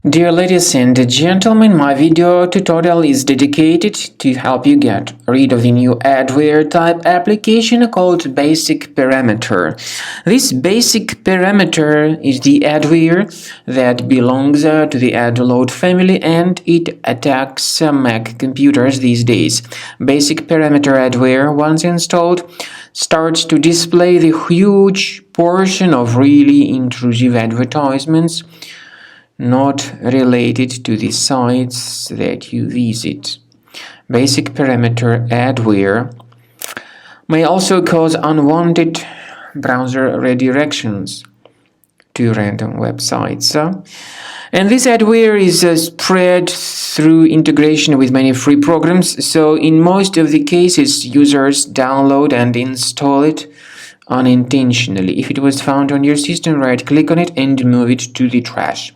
Dear ladies and gentlemen, my video tutorial is dedicated to help you get rid of the new adware type application called BasicParameter. This BasicParameter is the adware that belongs to the adload family, and it attacks Mac computers these days. BasicParameter adware, once installed, starts to display the huge portion of really intrusive advertisements not related to the sites that you visit. BasicParameter adware may also cause unwanted browser redirections to random websites. And this adware is spread through integration with many free programs, so in most of the cases users download and install it unintentionally. If it was found on your system, right-click on it and move it to the trash.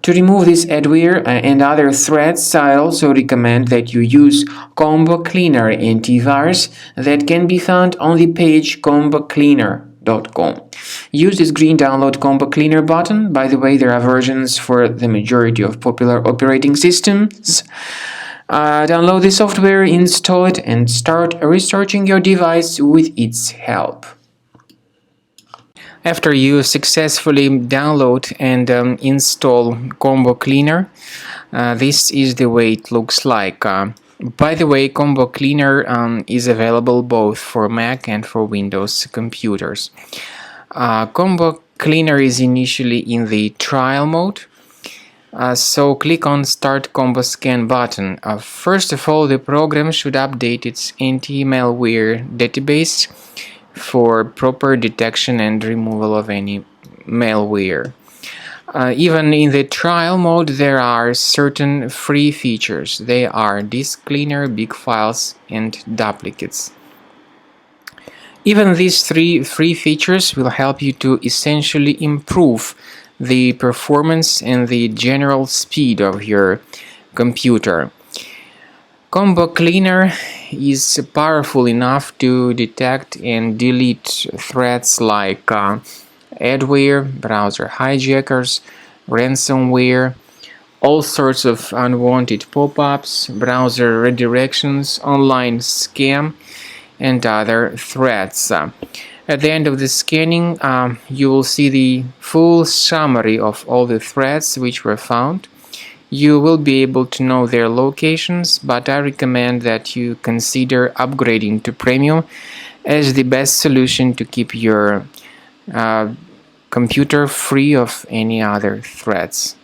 To remove this adware and other threats, I also recommend that you use Combo Cleaner antivirus that can be found on the page combocleaner.com. Use this green download Combo Cleaner button. By the way, there are versions for the majority of popular operating systems. Download the software, install it, and start researching your device with its help. After you successfully download and install Combo Cleaner, this is the way it looks like. By the way, Combo Cleaner is available both for Mac and for Windows computers. Combo Cleaner is initially in the trial mode, so click on Start Combo Scan button. First of all, the program should update its anti-malware database for proper detection and removal of any malware. Even in the trial mode, there are certain free features. They are disk cleaner, big files, and duplicates. Even these three free features will help you to essentially improve the performance and the general speed of your computer. Combo Cleaner is powerful enough to detect and delete threats like adware, browser hijackers, ransomware, all sorts of unwanted pop-ups, browser redirections, online scam, and other threats. At the end of the scanning, you will see the full summary of all the threats which were found. You will be able to know their locations, but I recommend that you consider upgrading to Premium as the best solution to keep your computer free of any other threats.